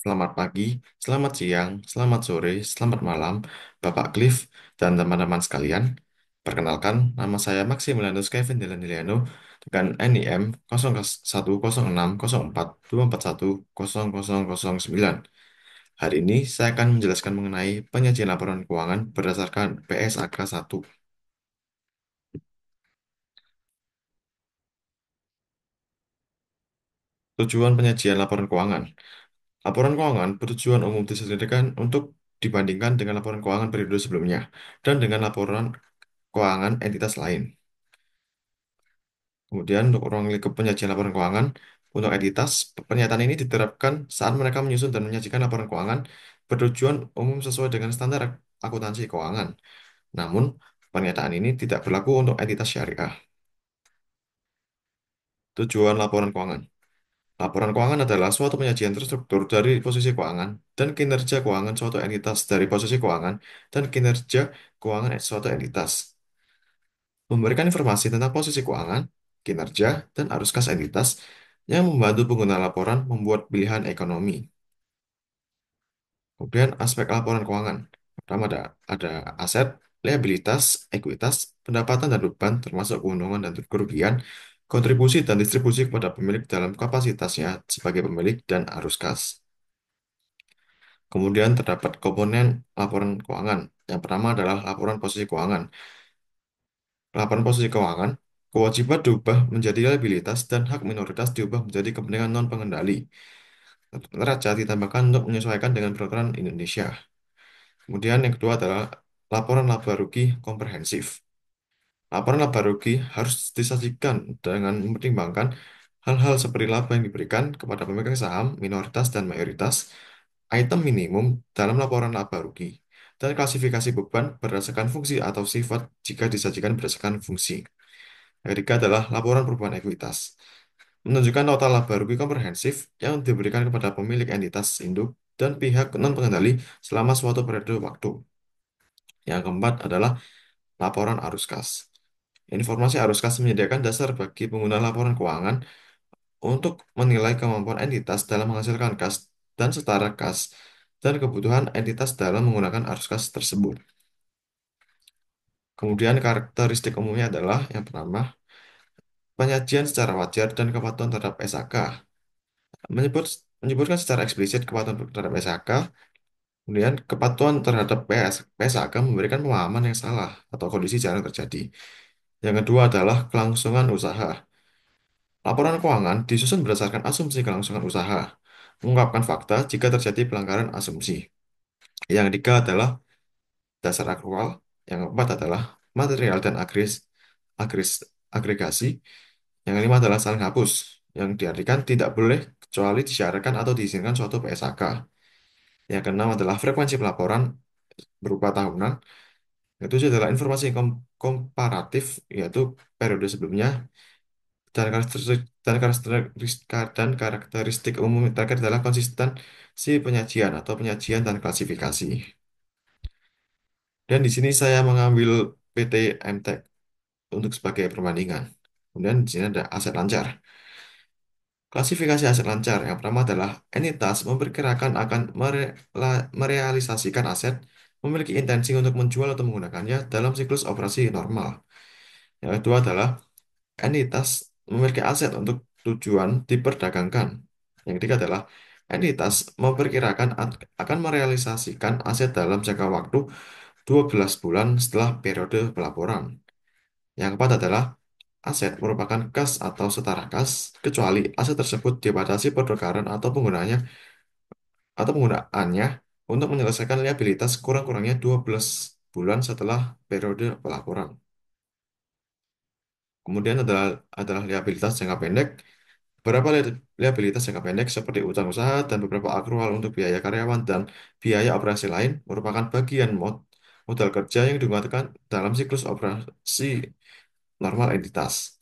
Selamat pagi, selamat siang, selamat sore, selamat malam, Bapak Cliff dan teman-teman sekalian. Perkenalkan, nama saya Maximilianus Kevin Delandiliano dengan NIM 011604241009. Hari ini saya akan menjelaskan mengenai penyajian laporan keuangan berdasarkan PSAK 1. Tujuan penyajian laporan keuangan. Laporan keuangan bertujuan umum disesuaikan untuk dibandingkan dengan laporan keuangan periode sebelumnya dan dengan laporan keuangan entitas lain. Kemudian untuk ruang lingkup penyajian laporan keuangan untuk entitas, pernyataan ini diterapkan saat mereka menyusun dan menyajikan laporan keuangan bertujuan umum sesuai dengan standar akuntansi keuangan. Namun, pernyataan ini tidak berlaku untuk entitas syariah. Tujuan laporan keuangan. Laporan keuangan adalah suatu penyajian terstruktur dari posisi keuangan dan kinerja keuangan suatu entitas dari posisi keuangan dan kinerja keuangan suatu entitas. Memberikan informasi tentang posisi keuangan, kinerja, dan arus kas entitas yang membantu pengguna laporan membuat pilihan ekonomi. Kemudian aspek laporan keuangan. Pertama ada aset, liabilitas, ekuitas, pendapatan dan beban termasuk keuntungan dan kerugian, kontribusi dan distribusi kepada pemilik dalam kapasitasnya sebagai pemilik dan arus kas. Kemudian terdapat komponen laporan keuangan. Yang pertama adalah laporan posisi keuangan. Laporan posisi keuangan, kewajiban diubah menjadi liabilitas dan hak minoritas diubah menjadi kepentingan non-pengendali. Neraca ditambahkan untuk menyesuaikan dengan peraturan Indonesia. Kemudian yang kedua adalah laporan laba rugi komprehensif. Laporan laba rugi harus disajikan dengan mempertimbangkan hal-hal seperti laba yang diberikan kepada pemegang saham, minoritas, dan mayoritas, item minimum dalam laporan laba rugi, dan klasifikasi beban berdasarkan fungsi atau sifat jika disajikan berdasarkan fungsi. Yang ketiga adalah laporan perubahan ekuitas. Menunjukkan total laba rugi komprehensif yang diberikan kepada pemilik entitas induk dan pihak non-pengendali selama suatu periode waktu. Yang keempat adalah laporan arus kas. Informasi arus kas menyediakan dasar bagi pengguna laporan keuangan untuk menilai kemampuan entitas dalam menghasilkan kas dan setara kas dan kebutuhan entitas dalam menggunakan arus kas tersebut. Kemudian karakteristik umumnya adalah yang pertama, penyajian secara wajar dan kepatuhan terhadap SAK. Menyebutkan secara eksplisit kepatuhan terhadap SAK, kemudian kepatuhan terhadap PSAK memberikan pemahaman yang salah atau kondisi jarang terjadi. Yang kedua adalah kelangsungan usaha. Laporan keuangan disusun berdasarkan asumsi kelangsungan usaha, mengungkapkan fakta jika terjadi pelanggaran asumsi. Yang ketiga adalah dasar akrual. Yang keempat adalah material dan agris, agregasi. Yang kelima adalah saling hapus, yang diartikan tidak boleh kecuali disyaratkan atau diizinkan suatu PSAK. Yang keenam adalah frekuensi pelaporan berupa tahunan. Yang ketujuh adalah informasi komparatif, yaitu periode sebelumnya. Dan karakteristik umum terakhir adalah konsistensi penyajian atau penyajian dan klasifikasi. Dan di sini saya mengambil PT MTEK untuk sebagai perbandingan. Kemudian di sini ada aset lancar. Klasifikasi aset lancar yang pertama adalah entitas memperkirakan akan merealisasikan aset, memiliki intensi untuk menjual atau menggunakannya dalam siklus operasi normal. Yang kedua adalah entitas memiliki aset untuk tujuan diperdagangkan. Yang ketiga adalah entitas memperkirakan akan merealisasikan aset dalam jangka waktu 12 bulan setelah periode pelaporan. Yang keempat adalah aset merupakan kas atau setara kas, kecuali aset tersebut dibatasi pertukaran atau penggunaannya untuk menyelesaikan liabilitas kurang-kurangnya 12 bulan setelah periode pelaporan. Kemudian adalah liabilitas jangka pendek. Beberapa liabilitas jangka pendek seperti utang usaha dan beberapa akrual untuk biaya karyawan dan biaya operasi lain merupakan bagian modal kerja yang digunakan dalam siklus operasi normal entitas.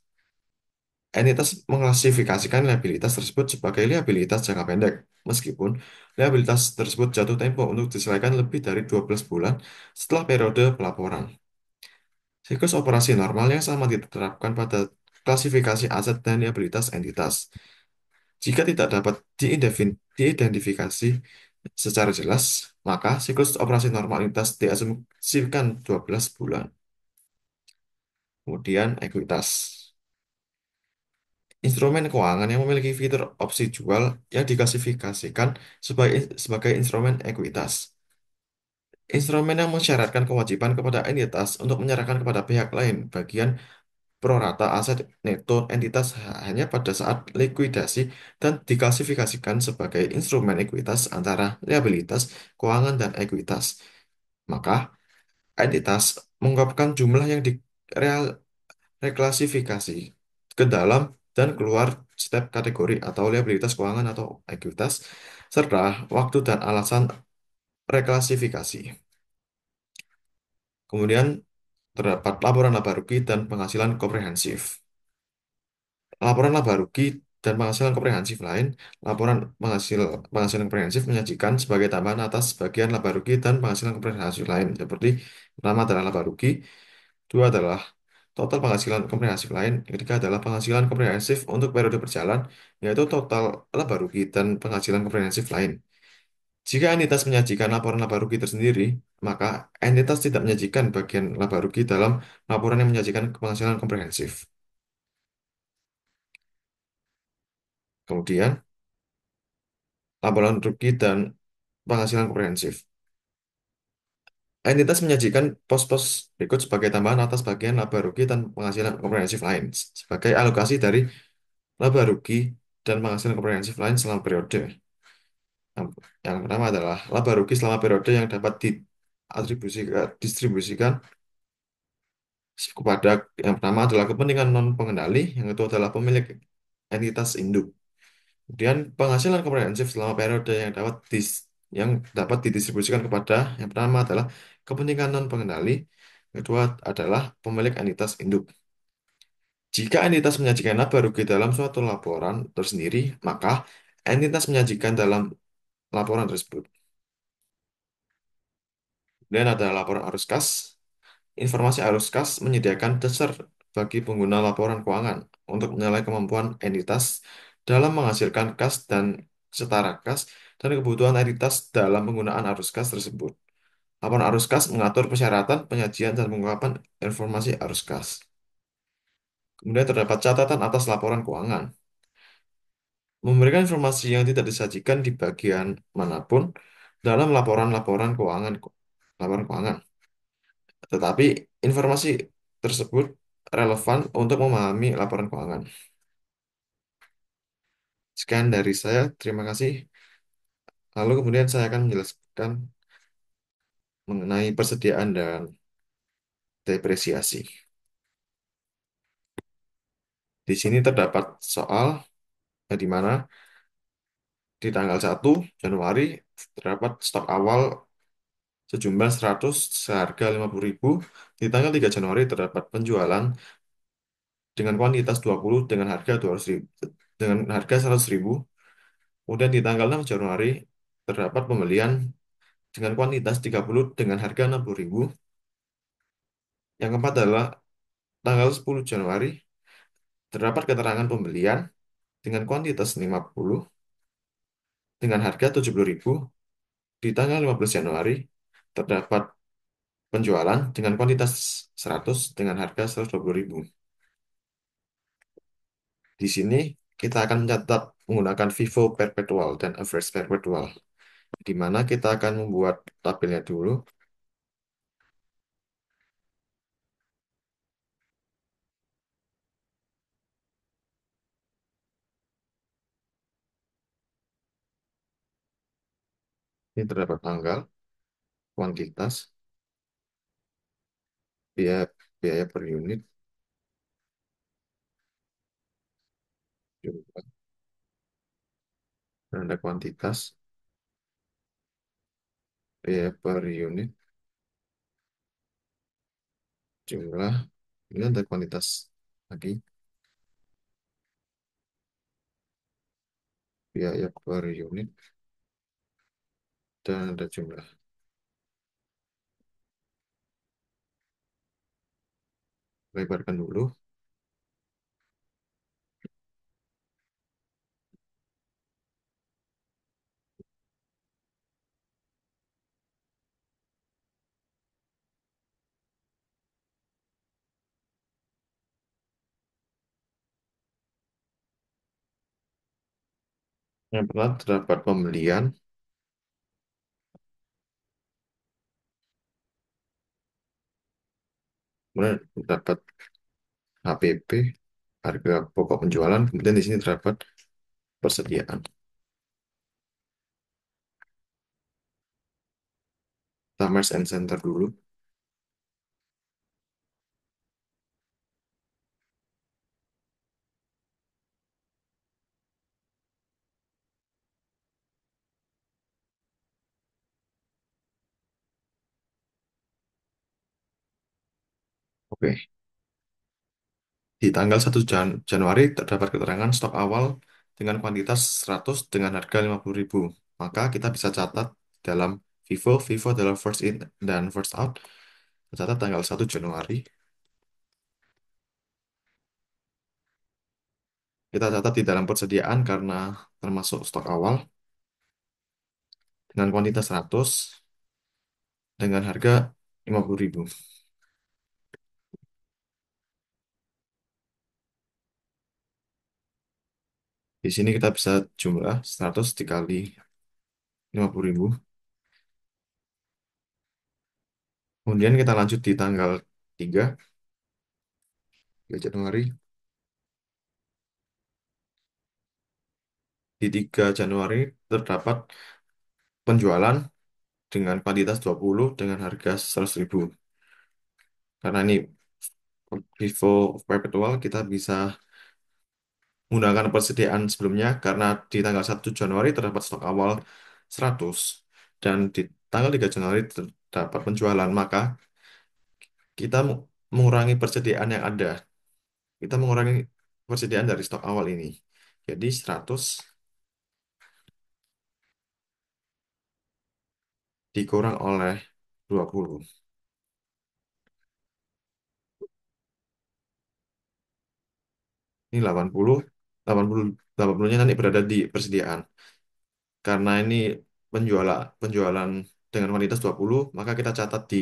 Entitas mengklasifikasikan liabilitas tersebut sebagai liabilitas jangka pendek, meskipun liabilitas tersebut jatuh tempo untuk diselesaikan lebih dari 12 bulan setelah periode pelaporan. Siklus operasi normal yang sama diterapkan pada klasifikasi aset dan liabilitas entitas. Jika tidak dapat diidentifikasi secara jelas, maka siklus operasi normalitas diasumsikan 12 bulan. Kemudian ekuitas. Instrumen keuangan yang memiliki fitur opsi jual yang diklasifikasikan sebagai instrumen ekuitas. Instrumen yang mensyaratkan kewajiban kepada entitas untuk menyerahkan kepada pihak lain bagian prorata aset neto entitas hanya pada saat likuidasi dan diklasifikasikan sebagai instrumen ekuitas antara liabilitas, keuangan, dan ekuitas. Maka, entitas mengungkapkan jumlah yang reklasifikasi ke dalam dan keluar setiap kategori atau liabilitas keuangan atau ekuitas, serta waktu dan alasan reklasifikasi. Kemudian terdapat laporan laba rugi dan penghasilan komprehensif. Laporan laba rugi dan penghasilan komprehensif lain, laporan penghasilan komprehensif menyajikan sebagai tambahan atas bagian laba rugi dan penghasilan komprehensif lain, seperti pertama adalah laba rugi, dua adalah total penghasilan komprehensif lain, yang ketiga adalah penghasilan komprehensif untuk periode berjalan, yaitu total laba rugi dan penghasilan komprehensif lain. Jika entitas menyajikan laporan laba rugi tersendiri, maka entitas tidak menyajikan bagian laba rugi dalam laporan yang menyajikan penghasilan komprehensif. Kemudian, laporan rugi dan penghasilan komprehensif. Entitas menyajikan pos-pos berikut sebagai tambahan atas bagian laba rugi dan penghasilan komprehensif lain, sebagai alokasi dari laba rugi dan penghasilan komprehensif lain selama periode. Yang, yang pertama adalah laba rugi selama periode yang dapat distribusikan kepada yang pertama adalah kepentingan non pengendali, yang kedua adalah pemilik entitas induk. Kemudian penghasilan komprehensif selama periode yang dapat didistribusikan kepada yang pertama adalah kepentingan non pengendali, kedua adalah pemilik entitas induk. Jika entitas menyajikan laba rugi dalam suatu laporan tersendiri, maka entitas menyajikan dalam laporan tersebut. Kemudian ada laporan arus kas. Informasi arus kas menyediakan dasar bagi pengguna laporan keuangan untuk menilai kemampuan entitas dalam menghasilkan kas dan setara kas dan kebutuhan entitas dalam penggunaan arus kas tersebut. Laporan arus kas mengatur persyaratan, penyajian, dan pengungkapan informasi arus kas. Kemudian terdapat catatan atas laporan keuangan. Memberikan informasi yang tidak disajikan di bagian manapun dalam laporan-laporan keuangan. Laporan keuangan. Tetapi informasi tersebut relevan untuk memahami laporan keuangan. Sekian dari saya, terima kasih. Lalu kemudian saya akan menjelaskan mengenai persediaan dan depresiasi. Di sini terdapat soal di mana di tanggal 1 Januari terdapat stok awal sejumlah 100 seharga 50.000. Di tanggal 3 Januari terdapat penjualan dengan kuantitas 20 dengan harga 200.000, dengan harga 100.000. Kemudian di tanggal 6 Januari terdapat pembelian dengan kuantitas 30 dengan harga 60.000. Yang keempat adalah tanggal 10 Januari terdapat keterangan pembelian dengan kuantitas 50 dengan harga 70.000. Di tanggal 15 Januari terdapat penjualan dengan kuantitas 100 dengan harga 120.000. Di sini kita akan mencatat menggunakan FIFO perpetual dan average perpetual, di mana kita akan membuat tabelnya dulu. Ini terdapat tanggal, kuantitas, biaya, biaya per unit, jumlah, dan ada kuantitas, biaya per unit, jumlah, ini ada kuantitas lagi, biaya per unit, dan ada jumlah. Lebarkan dulu. Yang pertama terdapat pembelian, kemudian terdapat HPP, harga pokok penjualan, kemudian di sini terdapat persediaan. Commerce and Center dulu. Oke. Di tanggal 1 Januari terdapat keterangan stok awal dengan kuantitas 100 dengan harga 50.000. Maka kita bisa catat dalam Vivo adalah first in dan first out. Catat tanggal 1 Januari. Kita catat di dalam persediaan karena termasuk stok awal dengan kuantitas 100 dengan harga 50.000. Di sini kita bisa jumlah 100 dikali 50.000. Kemudian kita lanjut di tanggal 3 Januari. Di 3 Januari terdapat penjualan dengan kuantitas 20 dengan harga 100.000. Karena ini Vivo Perpetual, kita bisa menggunakan persediaan sebelumnya karena di tanggal 1 Januari terdapat stok awal 100 dan di tanggal 3 Januari terdapat penjualan, maka kita mengurangi persediaan yang ada. Kita mengurangi persediaan dari stok awal ini. Jadi 100 dikurang oleh 20. Ini 80, 80, 80-nya nanti berada di persediaan. Karena ini penjualan dengan kuantitas 20, maka kita catat di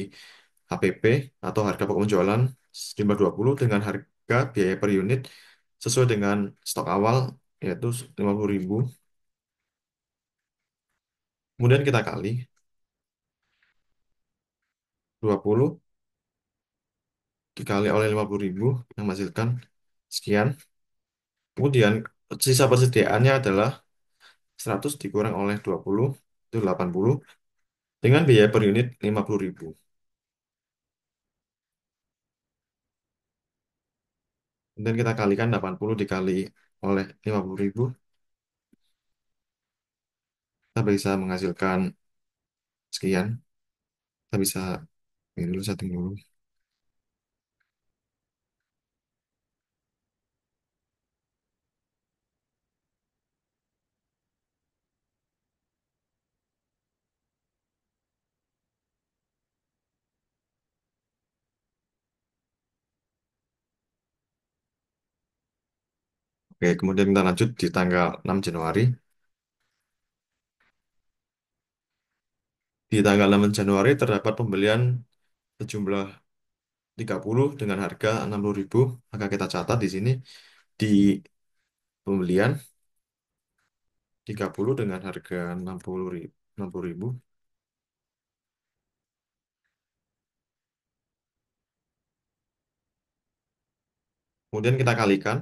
HPP atau harga pokok penjualan sejumlah 20 dengan harga biaya per unit sesuai dengan stok awal yaitu 50.000. Kemudian kita kali 20 dikali oleh 50.000 yang menghasilkan sekian. Kemudian sisa persediaannya adalah 100 dikurang oleh 20 itu 80 dengan biaya per unit 50.000. Kemudian kita kalikan 80 dikali oleh 50.000, kita bisa menghasilkan sekian. Kita bisa ini dulu setting dulu. Oke, kemudian kita lanjut di tanggal 6 Januari. Di tanggal 6 Januari terdapat pembelian sejumlah 30 dengan harga 60.000. Maka kita catat di sini di pembelian 30 dengan harga 60.000. Kemudian kita kalikan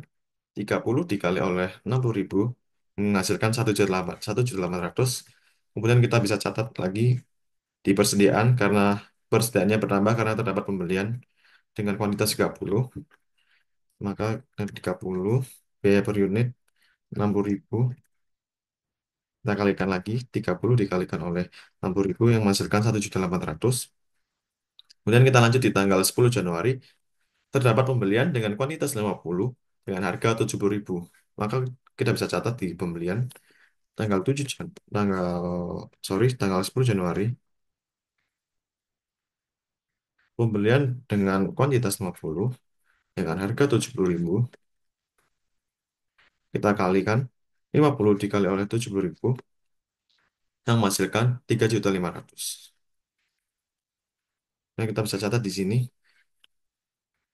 30 dikali oleh 60.000 menghasilkan 1.800.000. Kemudian kita bisa catat lagi di persediaan karena persediaannya bertambah karena terdapat pembelian dengan kuantitas 30. Maka dari 30 biaya per unit 60.000 kita kalikan lagi 30 dikalikan oleh 60.000 yang menghasilkan 1.800.000. Kemudian kita lanjut di tanggal 10 Januari terdapat pembelian dengan kuantitas 50 dengan harga 70.000. Maka kita bisa catat di pembelian tanggal 7 tanggal 10 Januari pembelian dengan kuantitas 50 dengan harga 70.000 kita kalikan 50 dikali oleh 70.000 yang menghasilkan 3.500.000. Nah, kita bisa catat di sini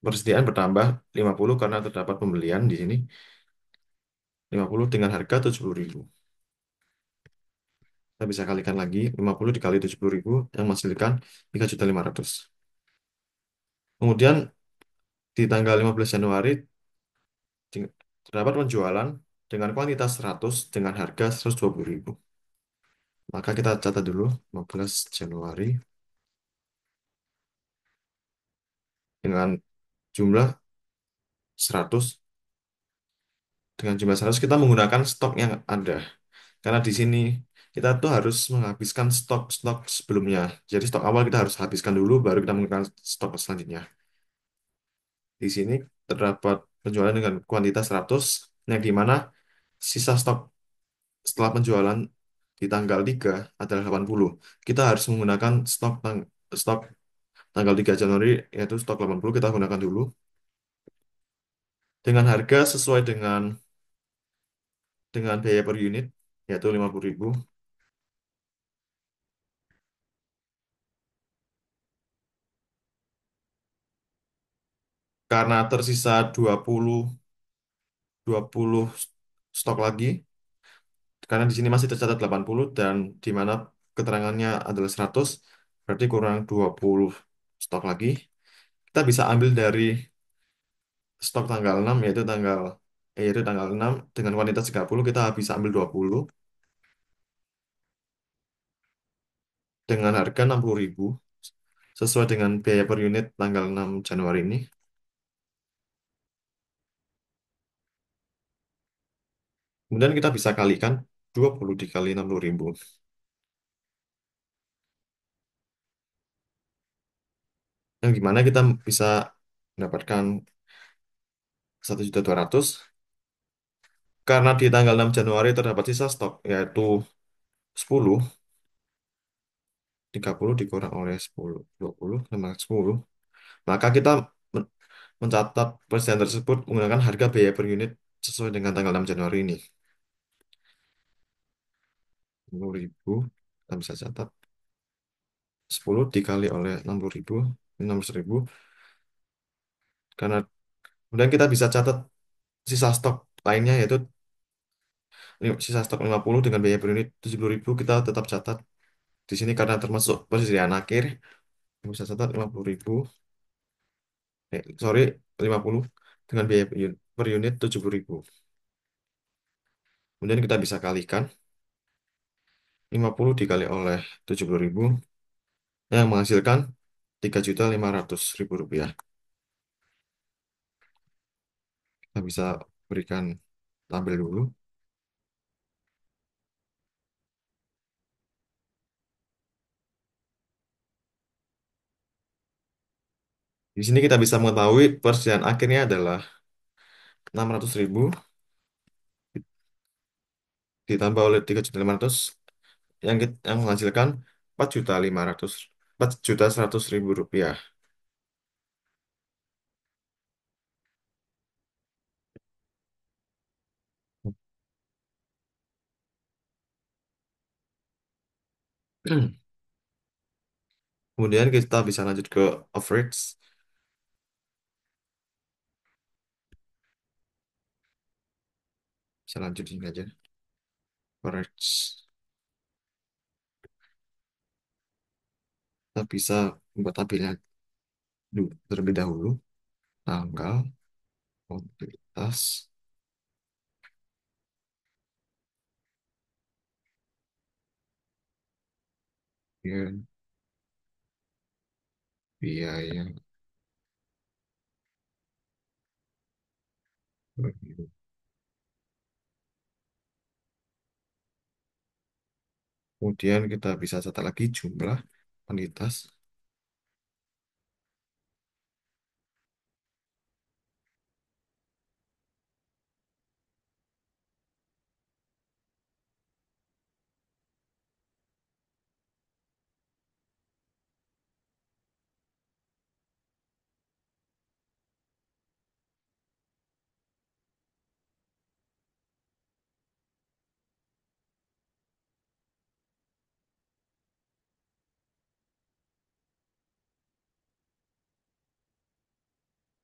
persediaan bertambah 50 karena terdapat pembelian di sini 50 dengan harga 70.000. Kita bisa kalikan lagi, 50 dikali 70.000 yang menghasilkan 3.500.000. Kemudian di tanggal 15 Januari terdapat penjualan dengan kuantitas 100 dengan harga 120.000. Maka kita catat dulu 15 Januari dengan jumlah 100. Dengan jumlah 100 kita menggunakan stok yang ada. Karena di sini kita tuh harus menghabiskan stok-stok sebelumnya. Jadi stok awal kita harus habiskan dulu, baru kita menggunakan stok selanjutnya. Di sini terdapat penjualan dengan kuantitas 100, yang dimana sisa stok setelah penjualan di tanggal 3 adalah 80. Kita harus menggunakan stok tanggal 3 Januari, yaitu stok 80 kita gunakan dulu. Dengan harga sesuai dengan biaya per unit, yaitu 50.000. Karena tersisa 20 stok lagi, karena di sini masih tercatat 80 dan di mana keterangannya adalah 100, berarti kurang 20 stok lagi. Kita bisa ambil dari stok tanggal 6, yaitu tanggal 6 dengan kuantitas 30, kita bisa ambil 20 dengan harga 60.000 sesuai dengan biaya per unit tanggal 6 Januari ini. Kemudian kita bisa kalikan 20 dikali 60.000. Yang gimana kita bisa mendapatkan 1.200.000 karena di tanggal 6 Januari terdapat sisa stok yaitu 10. 30 dikurang oleh 10, 20 sama 10. Maka kita men- mencatat persen tersebut menggunakan harga biaya per unit sesuai dengan tanggal 6 Januari ini. 10.000, kita bisa catat. 10 dikali oleh 60.000, 60.000. Karena kemudian kita bisa catat sisa stok lainnya, yaitu sisa stok 50 dengan biaya per unit 70.000, kita tetap catat. Di sini karena termasuk persediaan akhir, kita bisa catat 50.000, sorry, 50 dengan biaya per unit 70.000. Kemudian kita bisa kalikan 50 dikali oleh 70.000 yang menghasilkan 3.500.000 rupiah. Kita bisa berikan tampil dulu. Di sini kita bisa mengetahui persediaan akhirnya adalah 600.000 ditambah oleh 3.500 yang menghasilkan 4.100.000 rupiah. Kemudian kita bisa lanjut ke average. Bisa lanjut di sini aja. Average. Kita bisa membuat tabelnya terlebih dahulu. Tanggal, kuantitas, ya, biaya. Kemudian kita bisa catat lagi jumlah kuantitas.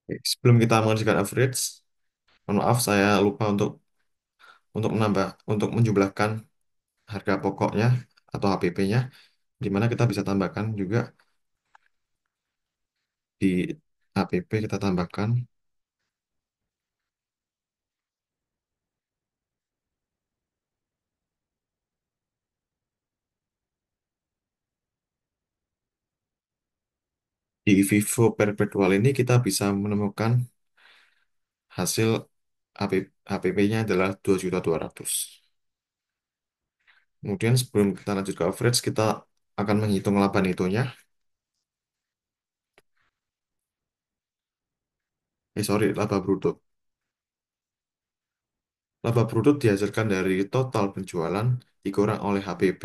Oke, sebelum kita mengerjakan average, mohon maaf saya lupa untuk menambah untuk menjumlahkan harga pokoknya atau HPP-nya, di mana kita bisa tambahkan juga di HPP kita tambahkan di Vivo Perpetual ini kita bisa menemukan hasil HPP-nya adalah 2.200.000. Kemudian sebelum kita lanjut ke average, kita akan menghitung laba netonya. Sorry, laba bruto. Laba bruto dihasilkan dari total penjualan dikurang oleh HPP.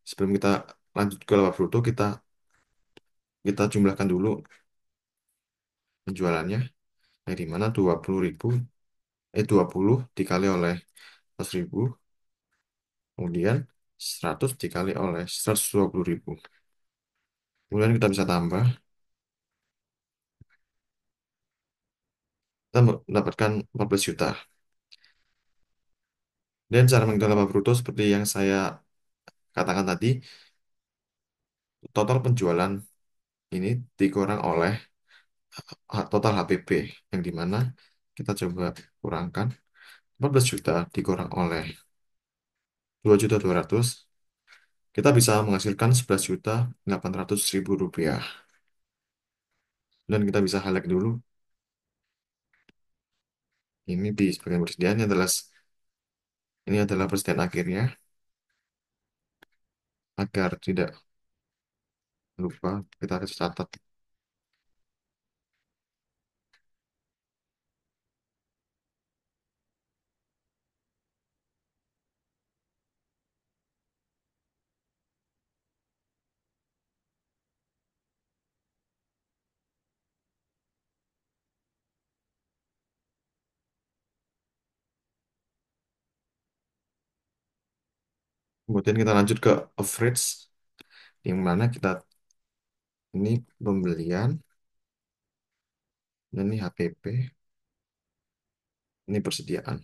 Sebelum kita lanjut ke laba bruto, kita jumlahkan dulu penjualannya, yang di mana 20.000, 20 dikali oleh 100.000, kemudian 100 dikali oleh 120.000. Kemudian kita bisa tambah, kita mendapatkan 14 juta. Dan cara menghitung laba bruto seperti yang saya katakan tadi, total penjualan ini dikurang oleh total HPP, yang dimana kita coba kurangkan 14 juta dikurang oleh 2.200.000, kita bisa menghasilkan 11.800.000 rupiah. Dan kita bisa highlight dulu, ini di sebagian persediaan ini adalah persediaan akhirnya, agar tidak lupa kita harus catat. Kemudian kita lanjut ke average, yang mana kita ini pembelian, dan ini HPP, ini persediaan.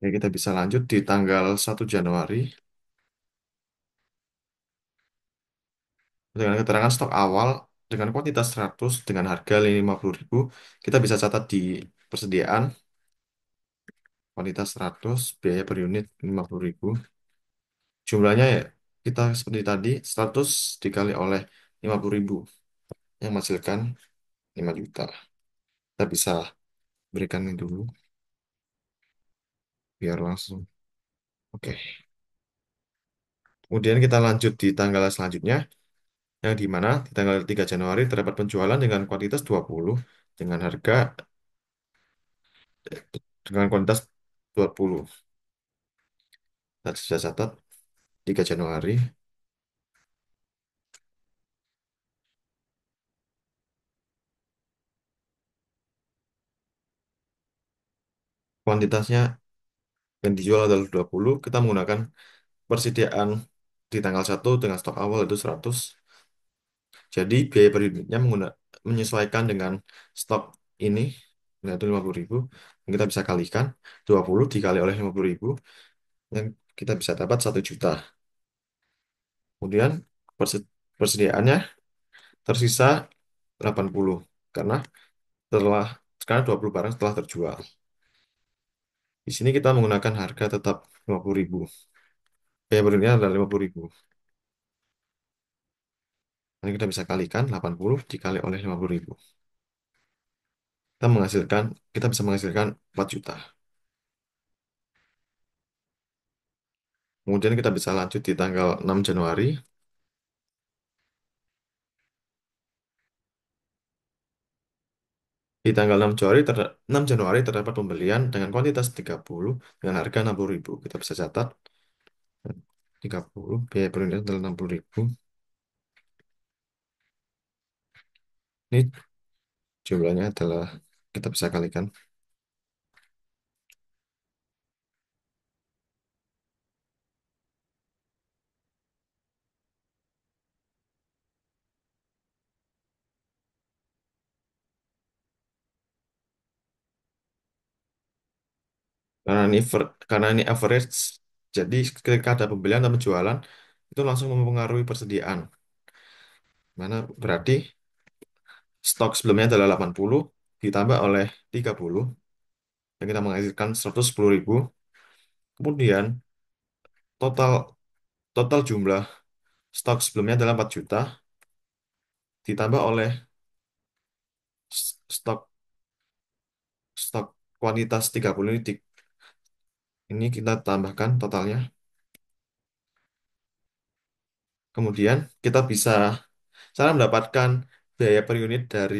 Ya, kita bisa lanjut di tanggal 1 Januari dengan keterangan stok awal dengan kuantitas 100 dengan harga 50.000. Kita bisa catat di persediaan kuantitas 100, biaya per unit 50.000. Jumlahnya ya kita seperti tadi, 100 dikali oleh 50.000 yang menghasilkan 5 juta. Kita bisa berikan ini dulu biar langsung. Oke. Kemudian kita lanjut di tanggal selanjutnya, yang di mana di tanggal 3 Januari terdapat penjualan dengan kuantitas 20 dengan harga dengan kuantitas 20. Kita sudah catat 3 Januari. Kuantitasnya yang dijual adalah 20. Kita menggunakan persediaan di tanggal 1 dengan stok awal itu 100. Jadi biaya per unitnya menyesuaikan dengan stok ini, yaitu 50.000. Kita bisa kalikan 20 dikali oleh 50.000, yang kita bisa dapat 1 juta. Kemudian persediaannya tersisa 80 karena setelah sekarang 20 barang setelah terjual. Di sini kita menggunakan harga tetap 50.000. Biaya per unitnya adalah 50.000. Nanti kita bisa kalikan 80 dikali oleh 50.000. Kita menghasilkan, kita bisa menghasilkan 4 juta. Kemudian kita bisa lanjut di tanggal 6 Januari. Di tanggal 6 Januari terdapat pembelian dengan kuantitas 30 dengan harga 60.000. Kita bisa catat 30, biaya per unit adalah 60.000. Ini jumlahnya adalah Kita bisa kalikan. Karena ini average, jadi ketika ada pembelian dan penjualan, itu langsung mempengaruhi persediaan. Mana berarti stok sebelumnya adalah 80, ditambah oleh 30, yang kita menghasilkan 110.000. Kemudian total total jumlah stok sebelumnya adalah 4 juta, ditambah oleh stok stok kuantitas 30 ini, ini kita tambahkan totalnya. Kemudian kita bisa cara mendapatkan biaya per unit dari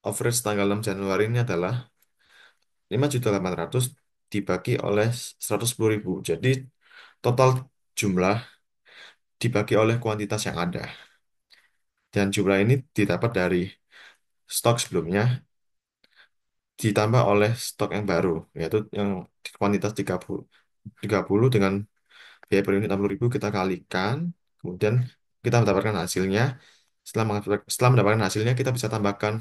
average tanggal 6 Januari ini adalah 5.800.000 dibagi oleh 110.000. Jadi total jumlah dibagi oleh kuantitas yang ada. Dan jumlah ini didapat dari stok sebelumnya ditambah oleh stok yang baru, yaitu yang kuantitas 30 dengan biaya per unit 60.000 kita kalikan, kemudian kita mendapatkan hasilnya. Setelah mendapatkan hasilnya, kita bisa tambahkan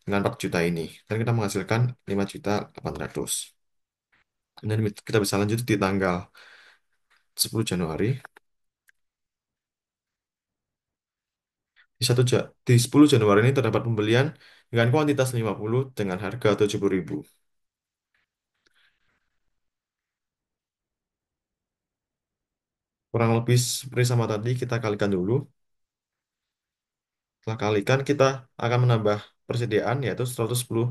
dengan 4 juta ini, dan kita menghasilkan 5.800.000. Dan kita bisa lanjut di tanggal 10 Januari. Di 10 Januari ini terdapat pembelian dengan kuantitas 50 dengan harga 70.000. Kurang lebih seperti sama tadi, kita kalikan dulu. Setelah kalikan, kita akan menambah persediaan, yaitu 110.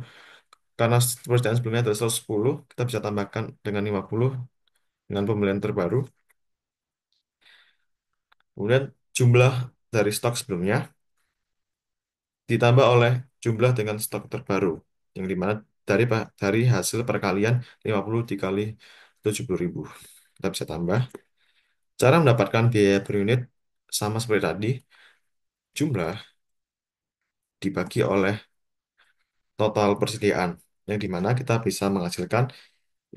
Karena persediaan sebelumnya adalah 110, kita bisa tambahkan dengan 50 dengan pembelian terbaru. Kemudian jumlah dari stok sebelumnya ditambah oleh jumlah dengan stok terbaru, yang dimana dari hasil perkalian 50 dikali 70.000. Kita bisa tambah. Cara mendapatkan biaya per unit sama seperti tadi, jumlah dibagi oleh total persediaan, yang dimana kita bisa menghasilkan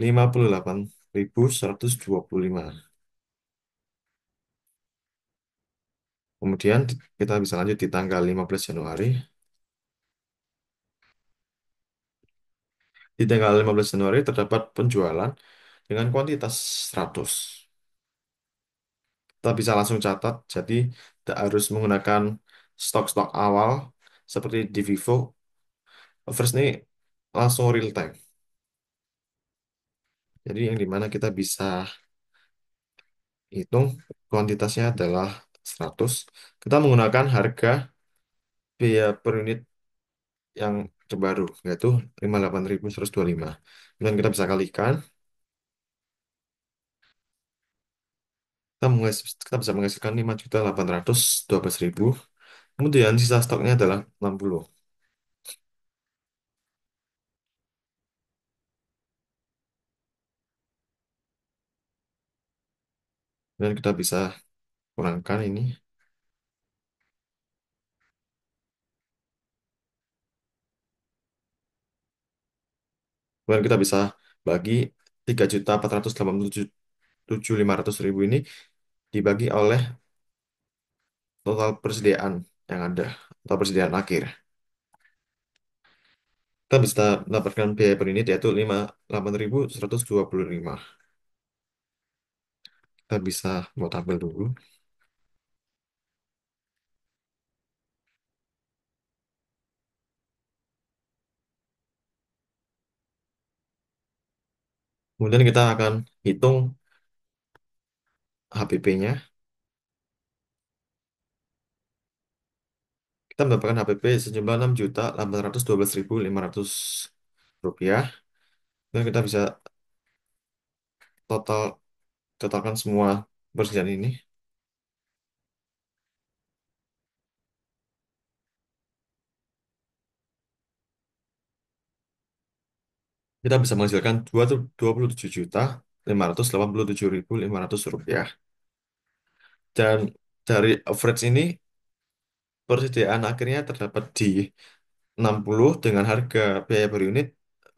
58.125. Kemudian kita bisa lanjut di tanggal 15 Januari. Di tanggal 15 Januari terdapat penjualan dengan kuantitas 100. Kita bisa langsung catat, jadi tidak harus menggunakan stok-stok awal seperti di Vivo. First ini langsung real time. Jadi yang dimana kita bisa hitung kuantitasnya adalah 100. Kita menggunakan harga biaya per unit yang terbaru, yaitu 58.125. Dan kita bisa kalikan, kita bisa menghasilkan 5.812.000. Kemudian sisa stoknya adalah 60. Dan kita bisa kurangkan ini. Kemudian kita bisa bagi 3.487.500.000 ini dibagi oleh total persediaan yang ada, atau persediaan akhir. Kita bisa mendapatkan biaya per unit yaitu 58.125. Kita bisa buat tabel dulu. Kemudian kita akan hitung HPP-nya. Kita mendapatkan HPP sejumlah 6.812.500 rupiah. Dan kita bisa total totalkan semua persediaan ini. Kita bisa menghasilkan 27.587.500 rupiah. Dan dari average ini, persediaan akhirnya terdapat di 60 dengan harga biaya per unit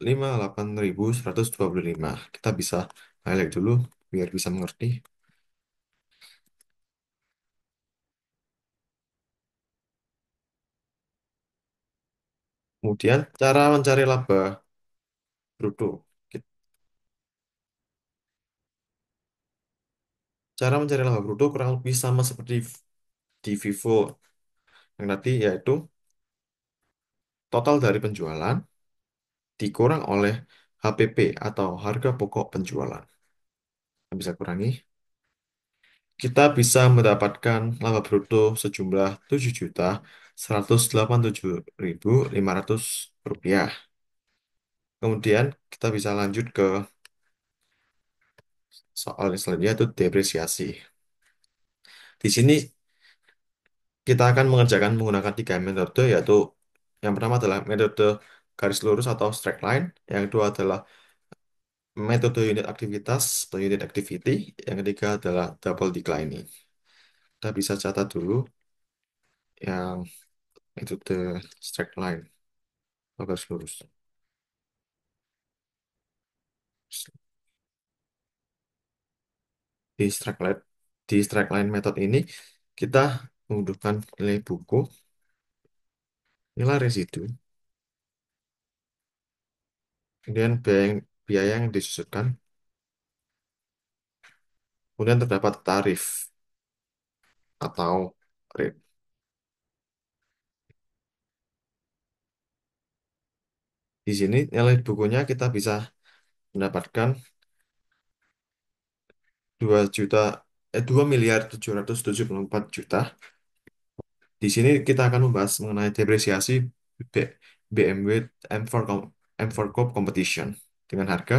58.125. Kita bisa highlight dulu biar bisa mengerti. Kemudian cara mencari laba bruto. Cara mencari laba bruto kurang lebih sama seperti di Vivo yang tadi, yaitu total dari penjualan dikurang oleh HPP atau harga pokok penjualan. Kita bisa kurangi. Kita bisa mendapatkan laba bruto sejumlah 7.187.500 rupiah. Kemudian kita bisa lanjut ke soal yang selanjutnya, yaitu depresiasi. Di sini kita akan mengerjakan menggunakan tiga metode, yaitu yang pertama adalah metode garis lurus atau straight line, yang kedua adalah metode unit aktivitas atau unit activity, yang ketiga adalah double declining. Kita bisa catat dulu yang metode straight line atau garis lurus. Di straight line, di straight line method ini kita membutuhkan nilai buku, nilai residu, kemudian biaya yang disusutkan, kemudian terdapat tarif atau rate. Di sini nilai bukunya kita bisa mendapatkan 2 juta 2.774 juta. Di sini kita akan membahas mengenai depresiasi B- BMW M4 M4 Corp Competition dengan harga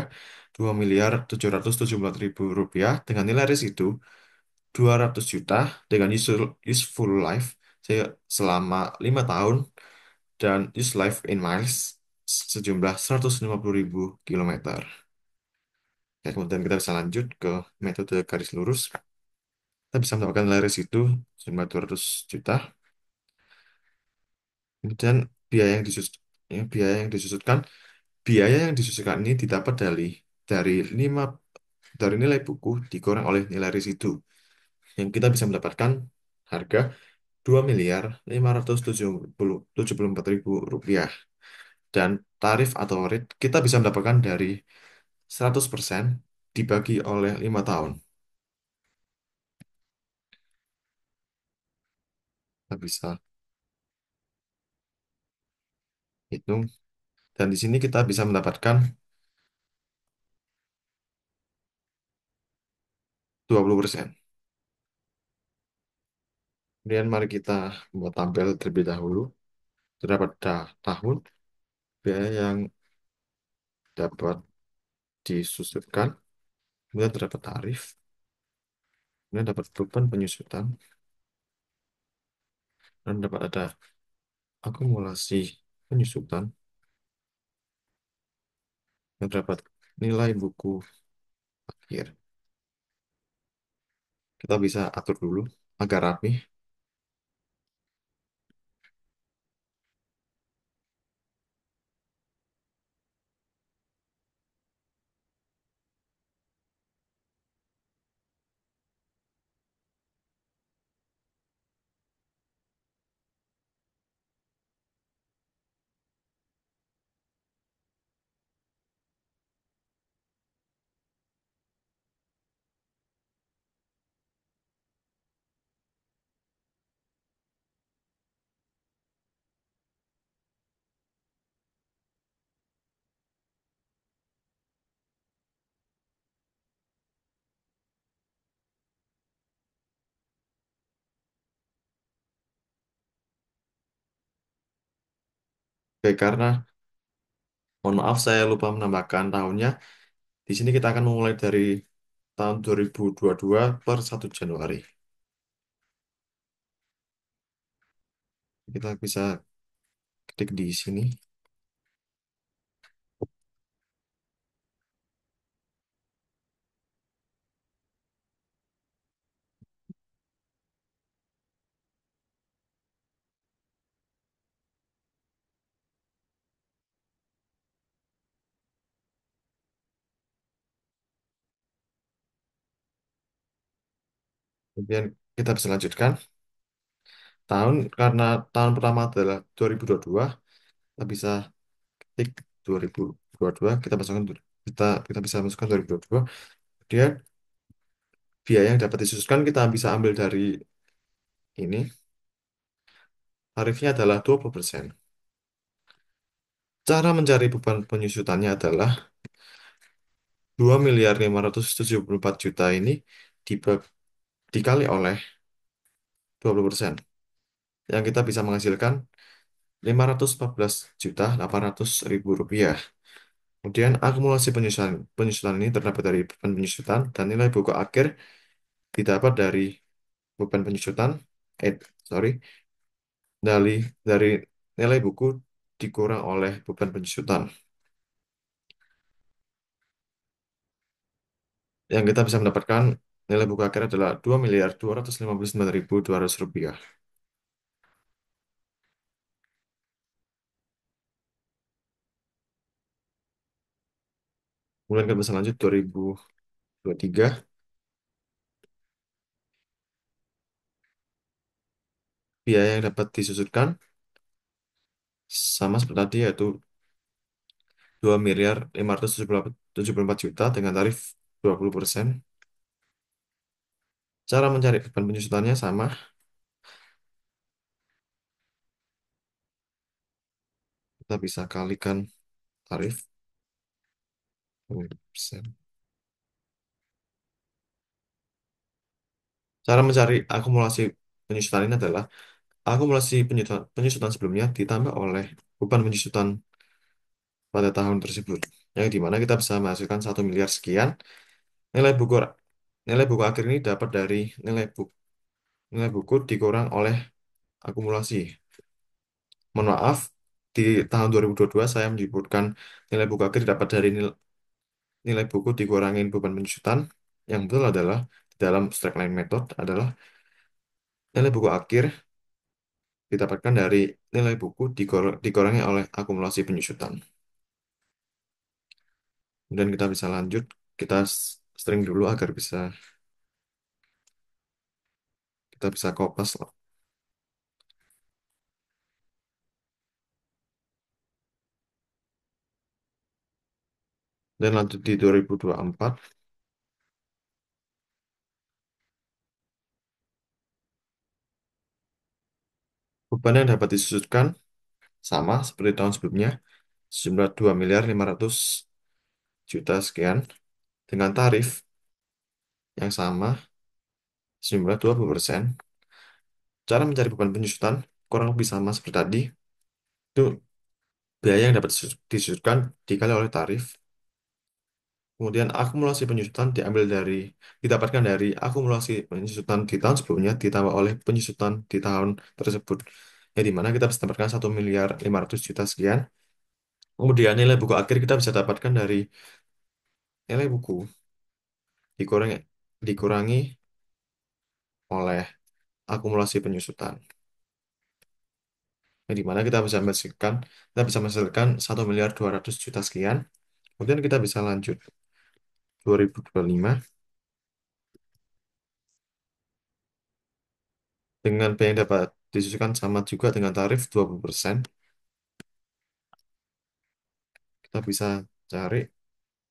2.774.000 rupiah dengan nilai residu 200 juta dengan useful life selama 5 tahun dan use life in miles sejumlah 150.000 kilometer. Ya, kemudian kita bisa lanjut ke metode garis lurus. Kita bisa mendapatkan nilai residu sejumlah 200 juta. Kemudian biaya yang disus biaya yang disusutkan, biaya yang disusutkan ini didapat dari 5 dari nilai buku dikurang oleh nilai residu yang kita bisa mendapatkan harga 2.574.000 rupiah. Dan tarif atau rate kita bisa mendapatkan dari 100% dibagi oleh 5 tahun. Kita bisa hitung. Dan di sini kita bisa mendapatkan 20%. Kemudian mari kita buat tampil terlebih dahulu. Terdapat tahun, biaya yang dapat disusutkan, kemudian terdapat tarif, kemudian dapat beban penyusutan, dan dapat ada akumulasi penyusutan, dan dapat nilai buku akhir. Kita bisa atur dulu agar rapi. Oke, karena mohon maaf saya lupa menambahkan tahunnya. Di sini kita akan memulai dari tahun 2022 per 1 Januari. Kita bisa ketik di sini. Kemudian kita bisa lanjutkan karena tahun pertama adalah 2022, kita bisa ketik 2022, kita masukkan kita bisa masukkan 2022. Kemudian biaya yang dapat disususkan kita bisa ambil dari ini, tarifnya adalah 20%. Cara mencari beban penyusutannya adalah 2.574.000.000 ini dikali oleh 20%, yang kita bisa menghasilkan 514.800.000 rupiah. Kemudian akumulasi penyusutan penyusutan ini terdapat dari beban penyusutan dan nilai buku akhir didapat dari beban penyusutan, eh sorry, dari nilai buku dikurang oleh beban penyusutan. Yang kita bisa mendapatkan nilai buku akhir adalah 2.259.200 rupiah. Kemudian kita bisa lanjut 2023. Biaya yang dapat disusutkan sama seperti tadi, yaitu 2.574.000.000 dengan tarif 20%. Cara mencari beban penyusutannya sama, kita bisa kalikan tarif 20%. Cara mencari akumulasi penyusutan ini adalah akumulasi penyusutan sebelumnya ditambah oleh beban penyusutan pada tahun tersebut. Yang dimana kita bisa menghasilkan 1 miliar sekian. Nilai buku nilai buku akhir ini dapat dari nilai buku dikurang oleh akumulasi. Mohon maaf, di tahun 2022 saya menyebutkan nilai buku akhir dapat dari nilai buku dikurangin beban penyusutan. Yang betul adalah di dalam straight method adalah nilai buku akhir didapatkan dari nilai buku dikurangi oleh akumulasi penyusutan. Kemudian kita bisa lanjut, kita string dulu agar kita bisa kopas lah. Dan lanjut di 2024, beban yang dapat disusutkan sama seperti tahun sebelumnya, sejumlah 2.500.000.000 sekian, dengan tarif yang sama, sejumlah 20%. Cara mencari beban penyusutan kurang lebih sama seperti tadi, itu biaya yang dapat disusutkan dikali oleh tarif. Kemudian akumulasi penyusutan didapatkan dari akumulasi penyusutan di tahun sebelumnya ditambah oleh penyusutan di tahun tersebut. Ya, di mana kita bisa dapatkan 1.500.000.000 sekian. Kemudian nilai buku akhir kita bisa dapatkan dari nilai buku dikurangi, dikurangi oleh akumulasi penyusutan. Ya, di mana kita bisa menghasilkan 1.200.000.000 sekian. Kemudian kita bisa lanjut 2025 dengan biaya yang dapat disusulkan sama juga dengan tarif 20%. Kita bisa cari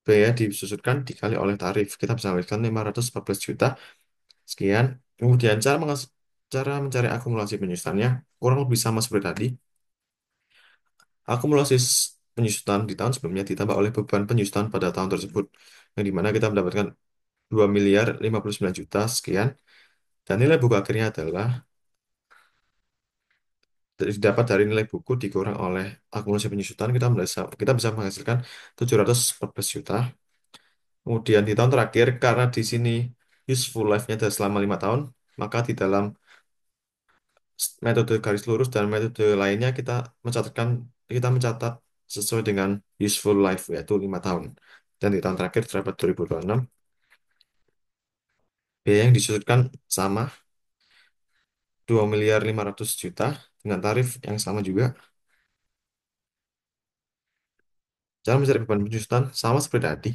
biaya disusutkan dikali oleh tarif. Kita bisa ambilkan 514 juta sekian. Kemudian cara mencari akumulasi penyusutannya kurang lebih sama seperti tadi. Akumulasi penyusutan di tahun sebelumnya ditambah oleh beban penyusutan pada tahun tersebut. Yang dimana kita mendapatkan 2.059.000.000 sekian. Dan nilai buku akhirnya adalah didapat dari nilai buku dikurang oleh akumulasi penyusutan. Kita bisa menghasilkan 714 juta. Kemudian di tahun terakhir, karena di sini useful life-nya adalah selama 5 tahun, maka di dalam metode garis lurus dan metode lainnya kita mencatat sesuai dengan useful life, yaitu 5 tahun. Dan di tahun terakhir terdapat 2026, biaya yang disudutkan sama 2.500.000.000 dengan tarif yang sama juga. Cara mencari beban penyusutan sama seperti tadi,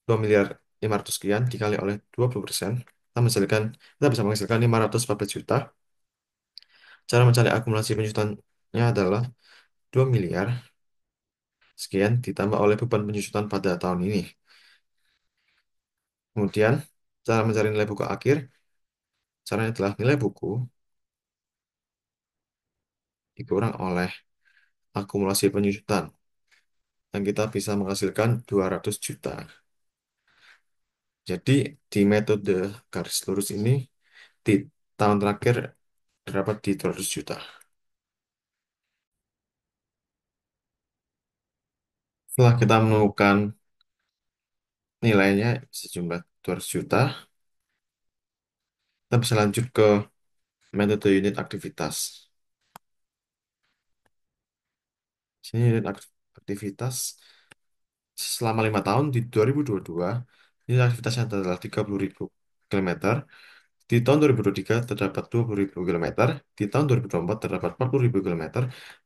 2.500.000.000 sekian dikali oleh 20%. Kita menghasilkan, kita bisa menghasilkan 514 juta. Cara mencari akumulasi penyusutannya adalah 2 miliar sekian ditambah oleh beban penyusutan pada tahun ini. Kemudian, cara mencari nilai buku akhir, caranya adalah nilai buku dikurang oleh akumulasi penyusutan. Dan kita bisa menghasilkan 200 juta. Jadi, di metode garis lurus ini, di tahun terakhir terdapat di 200 juta. Setelah kita menemukan nilainya sejumlah 200 juta, kita bisa lanjut ke metode unit aktivitas. Sini unit aktivitas selama 5 tahun di 2022, unit aktivitasnya adalah 30.000 kilometer. Di tahun 2023 terdapat 20.000 kilometer, di tahun 2024 terdapat 40.000 kilometer,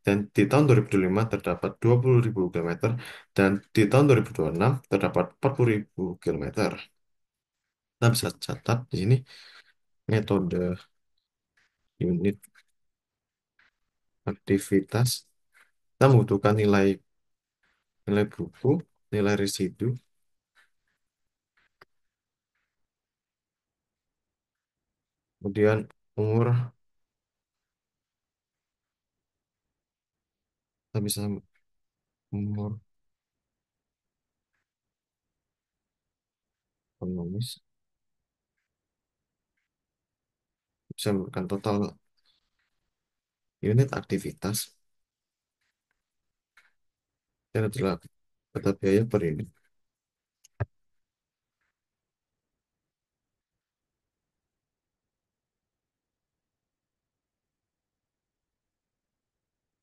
dan di tahun 2025 terdapat 20.000 kilometer, dan di tahun 2026 terdapat 40.000 kilometer. Kita bisa catat di sini metode unit aktivitas. Kita membutuhkan nilai nilai buku, nilai residu, kemudian umur. Kita bisa umur ekonomis, bisa memberikan total unit aktivitas dan adalah kata biaya per unit.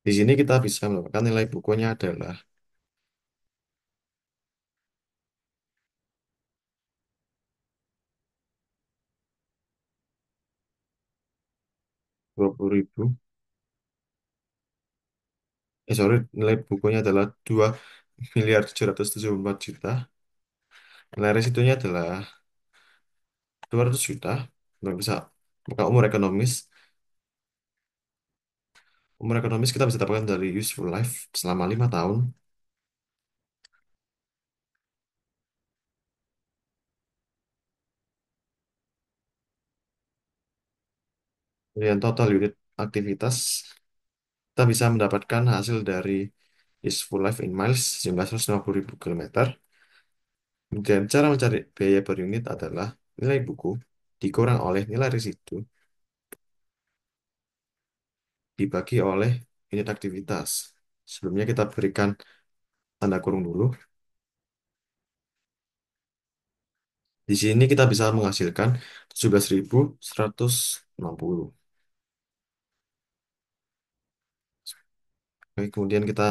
Di sini kita bisa mendapatkan nilai bukunya adalah 20.000. Sorry, nilai bukunya adalah 2.774 juta. Nilai resitonya adalah 200 juta. Nggak bisa, maka umur ekonomis kita bisa dapatkan dari useful life selama 5 tahun. Kemudian total unit aktivitas, kita bisa mendapatkan hasil dari useful life in miles sejumlah 150.000 kilometer. Kemudian cara mencari biaya per unit adalah nilai buku dikurang oleh nilai residu dibagi oleh unit aktivitas. Sebelumnya kita berikan tanda kurung dulu. Di sini kita bisa menghasilkan 17.160. Oke, kemudian kita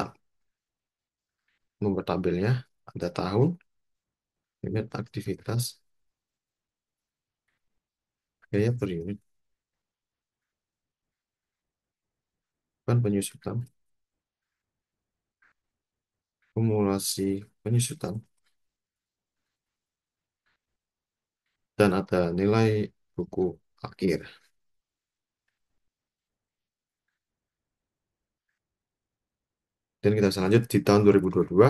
membuat tabelnya. Ada tahun, unit aktivitas, biaya per unit, kan penyusutan, kumulasi penyusutan, dan ada nilai buku akhir. Dan kita bisa lanjut di tahun 2022,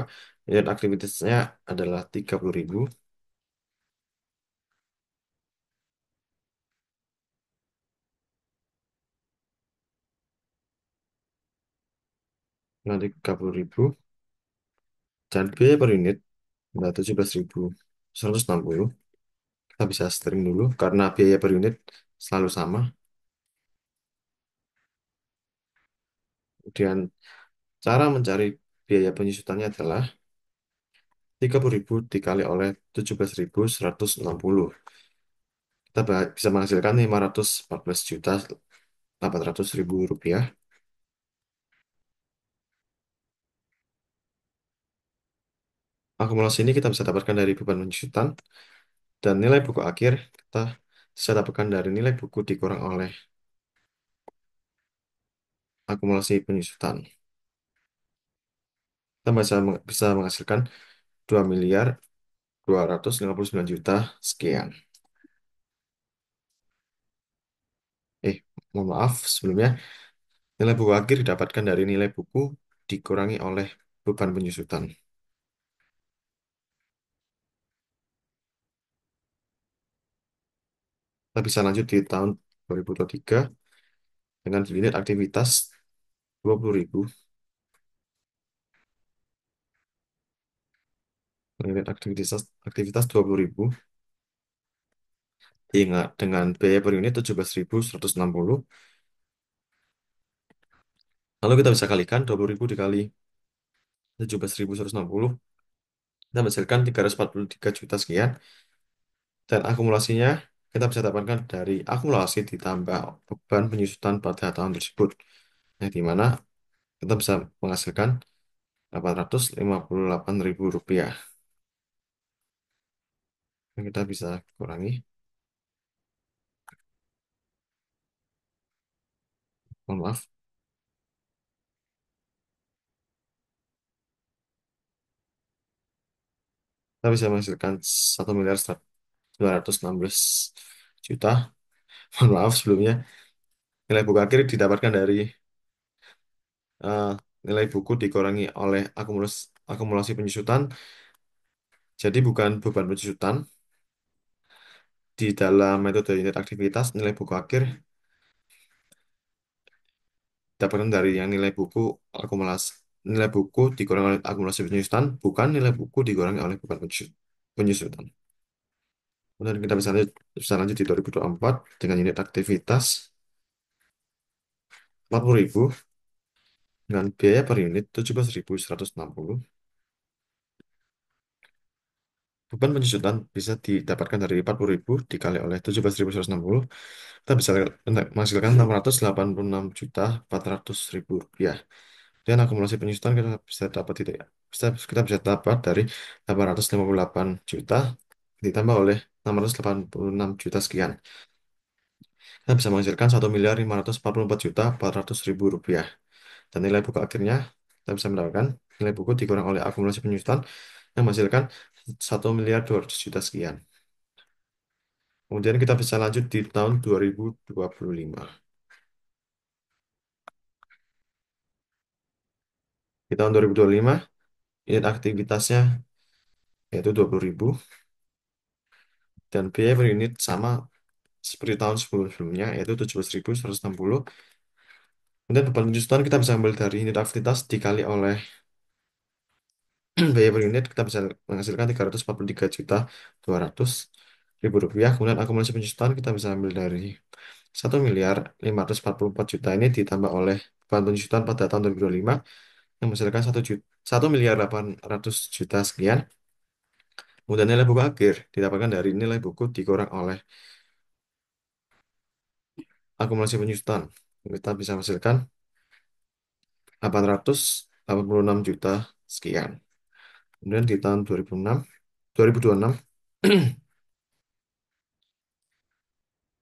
unit aktivitasnya adalah 30.000. Nah, 30.000. Dan biaya per unit adalah 17.160. Kita bisa string dulu karena biaya per unit selalu sama. Kemudian cara mencari biaya penyusutannya adalah 30.000 dikali oleh 17.160. Kita bisa menghasilkan 514.800.000 rupiah. Akumulasi ini kita bisa dapatkan dari beban penyusutan dan nilai buku akhir kita bisa dapatkan dari nilai buku dikurang oleh akumulasi penyusutan. Kita bisa menghasilkan 2.259.000.000 sekian. Eh, mohon maaf sebelumnya. Nilai buku akhir didapatkan dari nilai buku dikurangi oleh beban penyusutan. Kita bisa lanjut di tahun 2023 dengan unit aktivitas 20.000. Unit aktivitas 20.000. Ingat, dengan biaya per unit 17.160. Lalu kita bisa kalikan 20.000 dikali 17.160. Kita menghasilkan 343 juta sekian. Dan akumulasinya kita bisa dapatkan dari akumulasi ditambah beban penyusutan pada tahun tersebut. Yang dimana kita bisa menghasilkan 858 ribu rupiah. Yang kita bisa kurangi, mohon maaf, kita bisa menghasilkan 1.216 juta. Mohon maaf sebelumnya, nilai buku akhir didapatkan dari eh, nilai buku dikurangi oleh akumulasi penyusutan. Jadi bukan beban penyusutan. Di dalam metode unit aktivitas, nilai buku akhir didapatkan dari yang nilai buku akumulasi. Nilai buku dikurangi oleh akumulasi penyusutan, bukan nilai buku dikurangi oleh beban penyusutan. Kemudian kita bisa lanjut di 2024 dengan unit aktivitas 40.000 dengan biaya per unit 17.160. Beban penyusutan bisa didapatkan dari 40.000 dikali oleh 17.160. Kita bisa menghasilkan 686.400.000 rupiah. Dan akumulasi penyusutan kita bisa dapat tidak ya? Kita bisa dapat dari 858 juta ditambah oleh 686 juta sekian. Kita bisa menghasilkan 1.544.400.000 rupiah. Dan nilai buku akhirnya kita bisa mendapatkan nilai buku dikurang oleh akumulasi penyusutan yang menghasilkan 1.200.000.000 sekian. Kemudian kita bisa lanjut di tahun 2025. Di tahun 2025, unit aktivitasnya yaitu 20.000 dan biaya per unit sama seperti tahun sebelumnya yaitu 17.160. Kemudian beban penyusutan kita bisa ambil dari unit aktivitas dikali oleh biaya per unit kita bisa menghasilkan 343.200.000 rupiah. Kemudian akumulasi penyusutan kita bisa ambil dari 1.544.000.000 ini ditambah oleh beban penyusutan pada tahun 2025 yang menghasilkan 1.800.000.000 sekian. Kemudian nilai buku akhir didapatkan dari nilai buku dikurang oleh akumulasi penyusutan. Kita bisa menghasilkan 886 juta sekian. Kemudian di tahun 2026,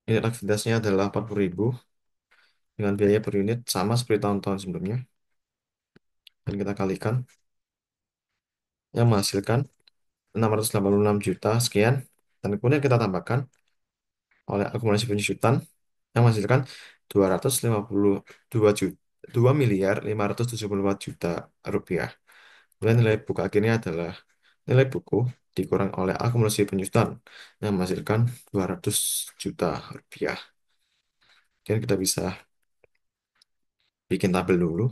unit aktivitasnya adalah 40.000 dengan biaya per unit sama seperti tahun-tahun sebelumnya. Dan kita kalikan yang menghasilkan 686 juta sekian. Dan kemudian kita tambahkan oleh akumulasi penyusutan yang menghasilkan 252 juta, 2.574.000.000 rupiah. Kemudian nilai buku akhirnya adalah nilai buku dikurang oleh akumulasi penyusutan yang menghasilkan 200 juta rupiah. Dan kita bisa bikin tabel dulu.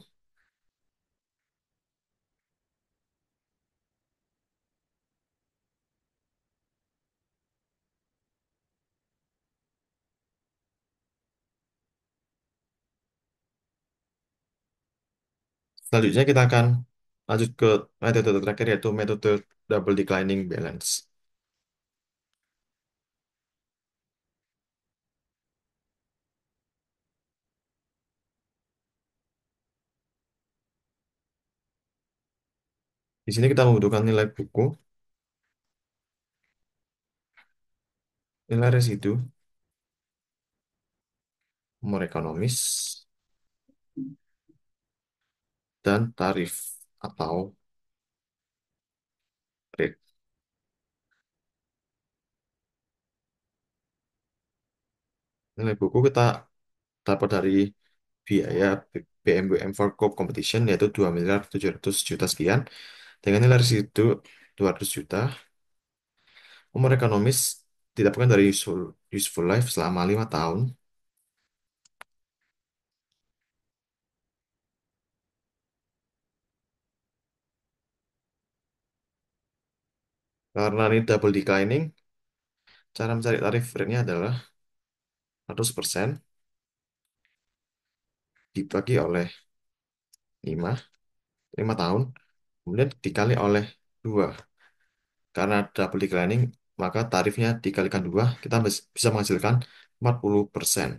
Selanjutnya kita akan lanjut ke metode terakhir yaitu metode double declining balance. Di sini kita membutuhkan nilai buku, nilai residu, nomor ekonomis, dan tarif atau rate. Nilai buku kita dapat dari biaya BMWM for Co Competition yaitu 2.700.000.000 sekian dengan nilai residu 200 juta. Umur ekonomis didapatkan dari useful life selama 5 tahun. Karena ini double declining, cara mencari tarif rate-nya adalah 100% dibagi oleh 5 5 tahun, kemudian dikali oleh 2. Karena double declining, maka tarifnya dikalikan 2, kita bisa menghasilkan 40%.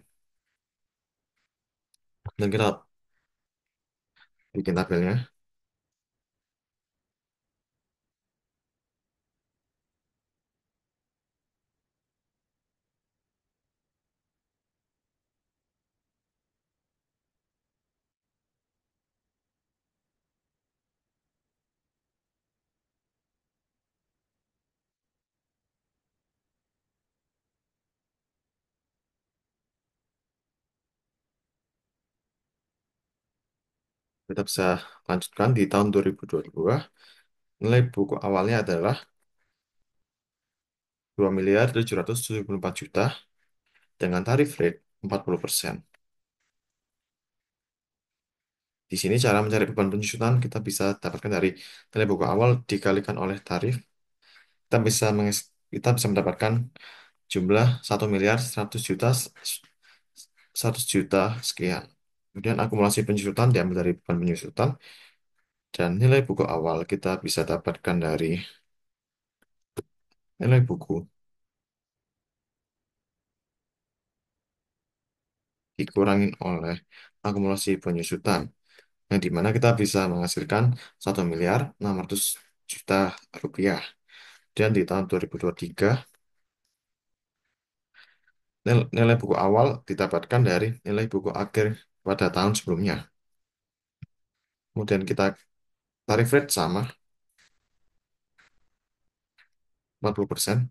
Dan kita bikin tabelnya. Kita bisa lanjutkan di tahun 2022. Nilai buku awalnya adalah 2.774.000.000 dengan tarif rate 40%. Di sini cara mencari beban penyusutan kita bisa dapatkan dari nilai buku awal dikalikan oleh tarif. Kita bisa mendapatkan jumlah 1.100.000.000 sekian. Kemudian akumulasi penyusutan diambil dari beban penyusutan dan nilai buku awal kita bisa dapatkan dari nilai buku dikurangin oleh akumulasi penyusutan yang dimana kita bisa menghasilkan 1.600.000.000 rupiah. Dan di tahun 2023 nilai buku awal didapatkan dari nilai buku akhir pada tahun sebelumnya. Kemudian kita tarif rate sama 40%.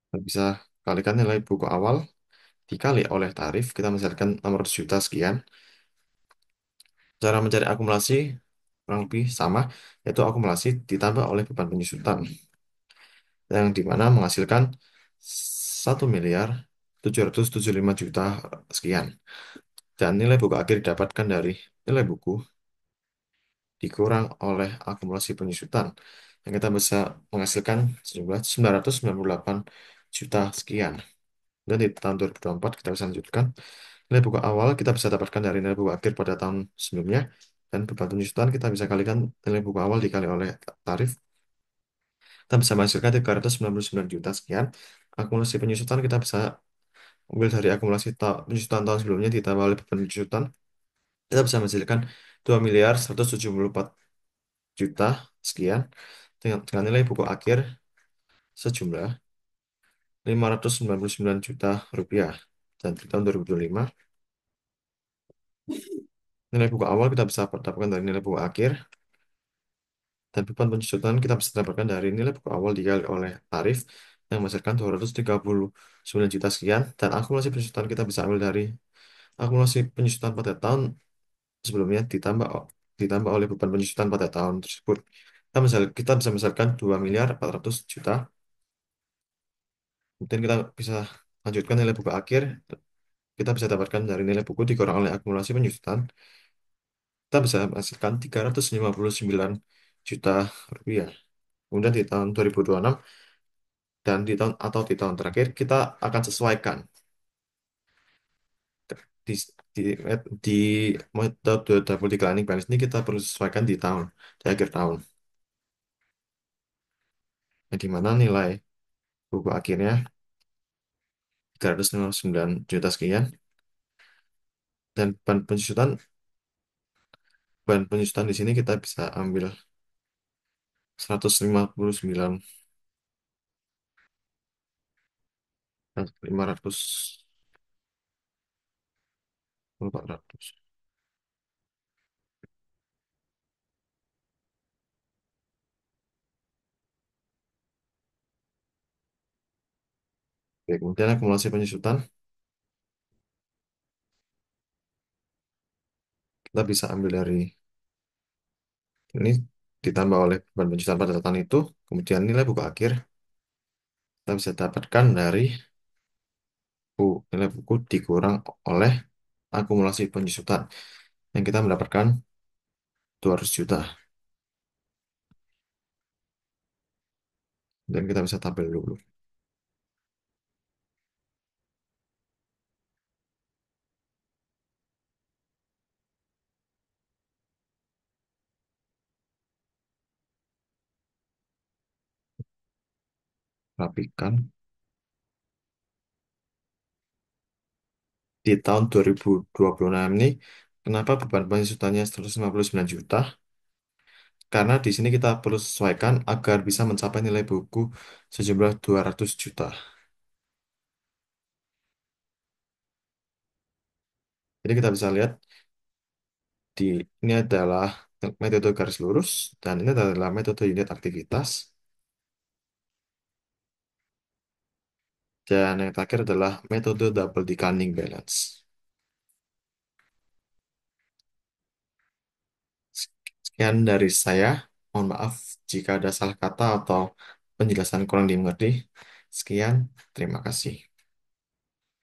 Kita bisa kalikan nilai buku awal dikali oleh tarif, kita menghasilkan 600 juta sekian. Cara mencari akumulasi kurang lebih sama, yaitu akumulasi ditambah oleh beban penyusutan, yang dimana menghasilkan 1.775.000.000 sekian. Dan nilai buku akhir didapatkan dari nilai buku dikurang oleh akumulasi penyusutan, yang kita bisa menghasilkan sejumlah 998 juta sekian. Dan di tahun 2024 kita bisa lanjutkan. Nilai buku awal kita bisa dapatkan dari nilai buku akhir pada tahun sebelumnya. Dan beban penyusutan kita bisa kalikan nilai buku awal dikali oleh tarif. Kita bisa menghasilkan 399 juta sekian. Akumulasi penyusutan kita bisa ambil dari akumulasi penyusutan tahun sebelumnya ditambah oleh beban penyusutan. Kita bisa menghasilkan 2.174.000.000 sekian. Dengan nilai buku akhir sejumlah 599 juta rupiah. Dan di tahun 2025 nilai buku awal kita bisa dapatkan dari nilai buku akhir, dan beban penyusutan kita bisa dapatkan dari nilai buku awal dikali oleh tarif yang menghasilkan 239 juta sekian, dan akumulasi penyusutan kita bisa ambil dari akumulasi penyusutan pada tahun sebelumnya ditambah oleh beban penyusutan pada tahun tersebut. Kita bisa misalkan 2.400.000.000. Kemudian kita bisa lanjutkan nilai buku akhir, kita bisa dapatkan dari nilai buku dikurang oleh akumulasi penyusutan. Kita bisa menghasilkan 359 juta rupiah. Kemudian di tahun 2026 dan di tahun terakhir kita akan sesuaikan di, di metode double declining balance ini, kita perlu sesuaikan di akhir tahun, yang dimana nilai buku akhirnya 359 juta sekian, dan bahan penyusutan di sini kita bisa ambil 159 dan 500 400. Oke, kemudian akumulasi penyusutan, kita bisa ambil dari ini ditambah oleh beban penyusutan pada catatan itu, kemudian nilai buku akhir, kita bisa dapatkan dari nilai buku dikurang oleh akumulasi penyusutan, yang kita mendapatkan 200 juta. Dan kita bisa tabel dulu. Rapikan. Di tahun 2026 ini, kenapa beban penyusutannya 159 juta? Karena di sini kita perlu sesuaikan agar bisa mencapai nilai buku sejumlah 200 juta. Jadi kita bisa lihat di ini adalah metode garis lurus dan ini adalah metode unit aktivitas dan yang terakhir adalah metode double declining balance. Sekian dari saya. Mohon maaf jika ada salah kata atau penjelasan kurang dimengerti. Sekian, terima kasih.